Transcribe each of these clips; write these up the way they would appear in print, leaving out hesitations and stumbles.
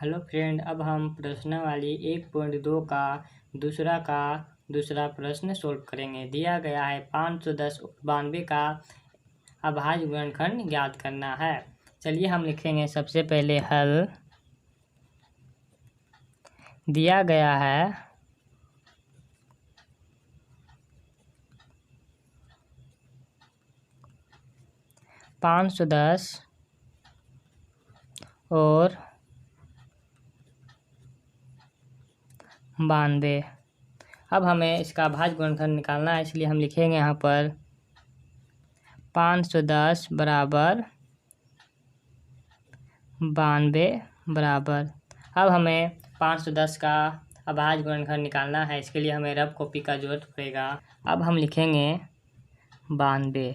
Hello friend, अब हम प्रश्नावली 1.2 का दूसरा प्रश्न सोल्व करेंगे। दिया गया है 510 92 का अभाज्य गुणनखंड ज्ञात करना है। चलिए हम लिखेंगे सबसे पहले हल। दिया गया है 510 और 92। अब हमें इसका अभाज्य गुणनखंड निकालना है, इसलिए हम लिखेंगे यहाँ पर 510 बराबर 92 बराबर। अब हमें 510 का अभाज्य गुणनखंड निकालना है, इसके लिए हमें रफ कॉपी का जरूरत पड़ेगा। अब हम लिखेंगे 92,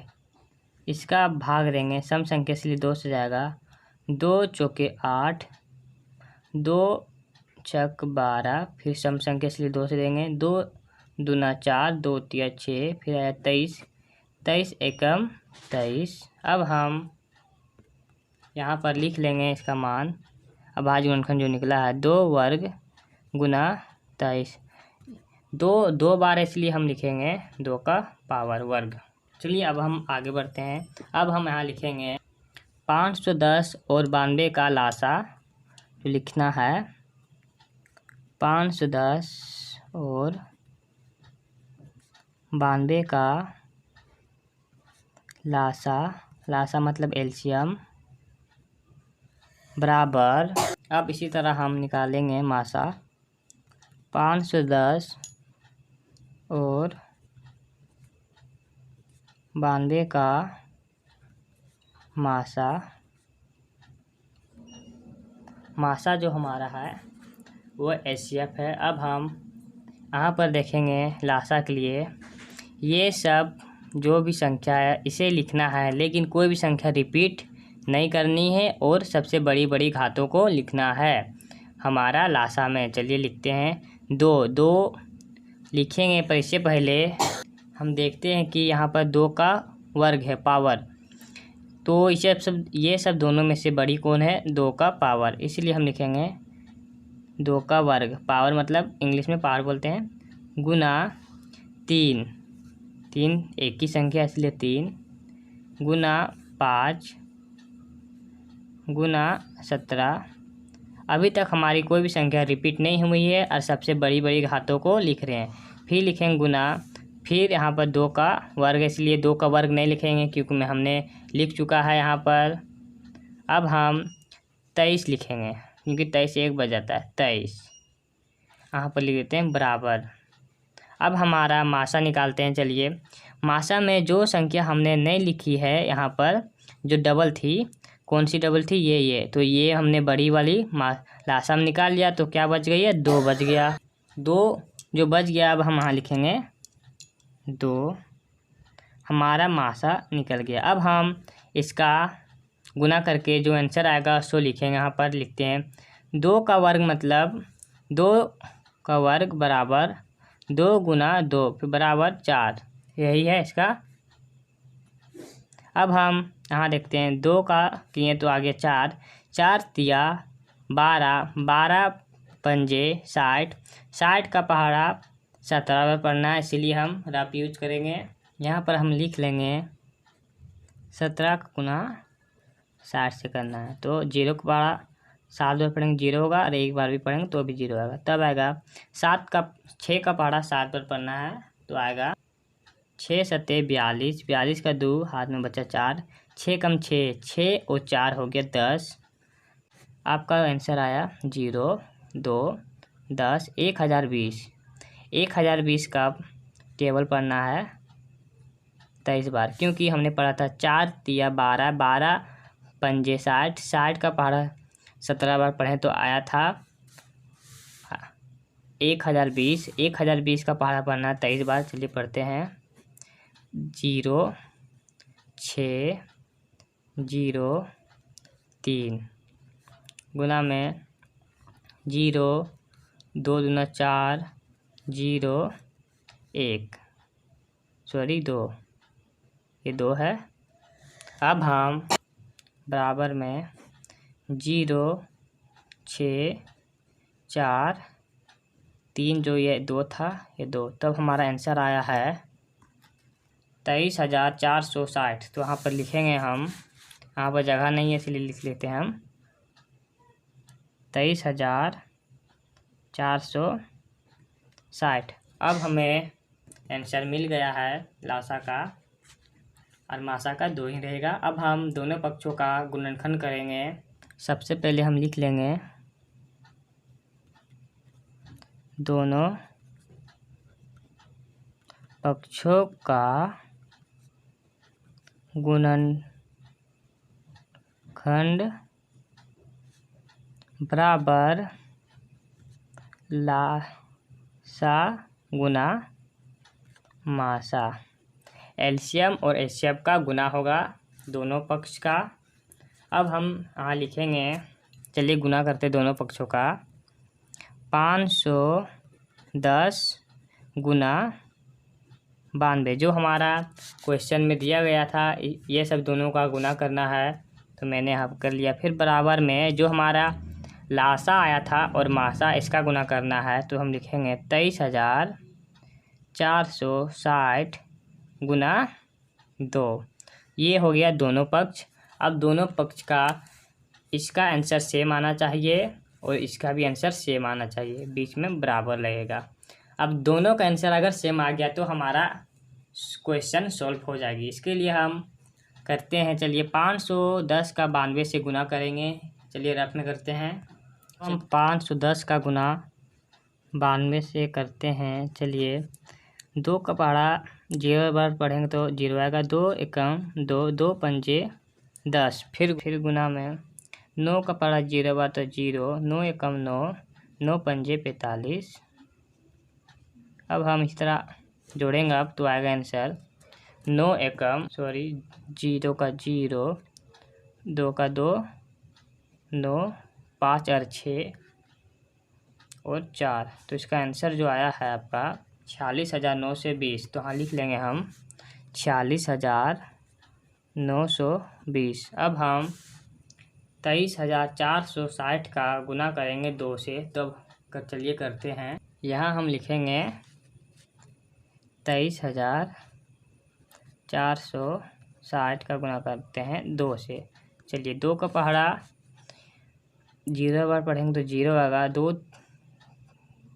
इसका भाग देंगे सम संख्या इसलिए 2 से जाएगा। 2 चौके 8, 2 छक 12, फिर सम संख्या इसलिए 2 से देंगे। 2 दूना 4, 2 तिया 6, फिर आया 23, 23 एकम 23। अब हम यहाँ पर लिख लेंगे इसका मान। अभाज्य गुणनखंड जो निकला है 2 वर्ग गुना 23। 2 बार इसलिए हम लिखेंगे 2 का पावर वर्ग। चलिए अब हम आगे बढ़ते हैं। अब हम यहाँ लिखेंगे 510 और 92 का लासा जो लिखना है। 510 और 92 का लासा मतलब एलसीएम बराबर। अब इसी तरह हम निकालेंगे मासा। 510 और 92 का मासा जो हमारा है वो एचसीएफ है। अब हम यहाँ पर देखेंगे लासा के लिए, ये सब जो भी संख्या है इसे लिखना है, लेकिन कोई भी संख्या रिपीट नहीं करनी है और सबसे बड़ी बड़ी घातों को लिखना है हमारा लासा में। चलिए लिखते हैं 2 लिखेंगे, पर इससे पहले हम देखते हैं कि यहाँ पर 2 का वर्ग है पावर, तो ये सब दोनों में से बड़ी कौन है? 2 का पावर, इसलिए हम लिखेंगे 2 का वर्ग। पावर मतलब इंग्लिश में पावर बोलते हैं, गुना 3 एक ही संख्या इसलिए 3, गुना 5 गुना 17। अभी तक हमारी कोई भी संख्या रिपीट नहीं हुई है और सबसे बड़ी बड़ी घातों को लिख रहे हैं। फिर लिखेंगे गुना, फिर यहाँ पर 2 का वर्ग, इसलिए 2 का वर्ग नहीं लिखेंगे क्योंकि हमने लिख चुका है यहाँ पर। अब हम 23 लिखेंगे क्योंकि 23 एक बच जाता है, 23 यहाँ पर लिख देते हैं बराबर। अब हमारा मासा निकालते हैं। चलिए मासा में जो संख्या हमने नहीं लिखी है यहाँ पर, जो डबल थी, कौन सी डबल थी? ये तो ये हमने बड़ी वाली लासा में निकाल लिया, तो क्या बच गई है? 2 बच गया। 2 जो बच गया, अब हम यहाँ लिखेंगे 2, हमारा मासा निकल गया। अब हम इसका गुना करके जो आंसर आएगा सो लिखेंगे। यहाँ पर लिखते हैं 2 का वर्ग मतलब 2 का वर्ग बराबर 2 गुना 2 फिर बराबर 4, यही है इसका। अब हम यहाँ देखते हैं 2 का किए तो आगे 4, 4 तिया 12, 12 पंजे 60, 60 का पहाड़ा 17 पर पढ़ना है, इसीलिए हम रफ यूज करेंगे। यहाँ पर हम लिख लेंगे 17 का गुना 60 से करना है, तो 0 का पहाड़ा 7 बार पढ़ेंगे 0 होगा, और एक बार भी पढ़ेंगे तो भी 0 आएगा। तब आएगा 6 का पहाड़ा 7 पर पढ़ना है, तो आएगा 6 सत्ते 42, 42 का 2 हाथ में बचा 4, 6 कम 6, 6 और 4 हो गया 10। आपका आंसर आया 0 2 10 1020। 1020 का टेबल पढ़ना है 23 बार, क्योंकि हमने पढ़ा था 4 तिया 12, 12 पंजे 60, 60 का पहाड़ा 17 बार पढ़े तो आया था 1020। 1020 का पहाड़ा पढ़ना 23 बार। चलिए पढ़ते हैं 0 6 0 3 गुना में 0 2 दूना 4 0 1 सॉरी 2, ये 2 है। अब हम बराबर में 0 6 4 3, जो ये 2 था ये 2, तब हमारा आंसर आया है 23,460। तो यहाँ पर लिखेंगे हम, यहाँ पर जगह नहीं है इसलिए लिख लेते हैं हम 23,460। अब हमें आंसर मिल गया है लासा का और मासा का 2 ही रहेगा। अब हम दोनों पक्षों का गुणनखंड करेंगे। सबसे पहले हम लिख लेंगे दोनों पक्षों का गुणनखंड बराबर लासा गुना मासा। एलसीएम और एचसीएफ का गुना होगा दोनों पक्ष का। अब हम यहाँ लिखेंगे, चलिए गुना करते दोनों पक्षों का। 510 गुना 92, जो हमारा क्वेश्चन में दिया गया था, ये सब दोनों का गुना करना है तो मैंने यहाँ कर लिया। फिर बराबर में जो हमारा लासा आया था और मासा, इसका गुना करना है तो हम लिखेंगे 23,460 गुना 2। ये हो गया दोनों पक्ष। अब दोनों पक्ष का इसका आंसर सेम आना चाहिए और इसका भी आंसर सेम आना चाहिए, बीच में बराबर लगेगा। अब दोनों का आंसर अगर सेम आ गया तो हमारा क्वेश्चन सॉल्व हो जाएगी। इसके लिए हम करते हैं, चलिए 510 का 92 से गुना करेंगे। चलिए रफ में करते हैं। हम 510 का गुना 92 से करते हैं। चलिए 2 का पहाड़ा 0 बार पढ़ेंगे तो 0 आएगा। 2 एकम 2, 2 पंजे 10, फिर गुना में 9 का पहाड़ा 0 बार तो 0, 9 एकम 9, 9 पंजे 45। अब हम इस तरह जोड़ेंगे अब तो आएगा आंसर 9 एकम 0 का 0, 2 का 2, 9, 5 और 6 और 4। तो इसका आंसर जो आया है आपका 46,920। तो हाँ लिख लेंगे हम 46,920। अब हम 23,460 का गुना करेंगे 2 से, तो चलिए करते हैं। यहाँ हम लिखेंगे 23,460 का गुना करते हैं 2 से। चलिए 2 का पहाड़ा 0 बार पढ़ेंगे तो 0 आएगा।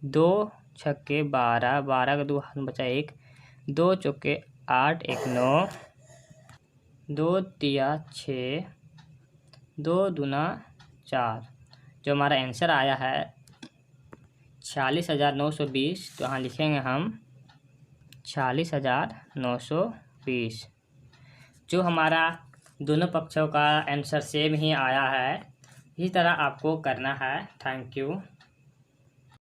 2 छक्के 12, 12 का 2 हाथ में बचा 1, 2 चौके 8, 1 9, 2 तिया 6, 2 दूना 4। जो हमारा आंसर आया है 46,920। तो यहाँ लिखेंगे हम 46,920। जो हमारा दोनों पक्षों का आंसर सेम ही आया है, इसी तरह आपको करना है। Thank you.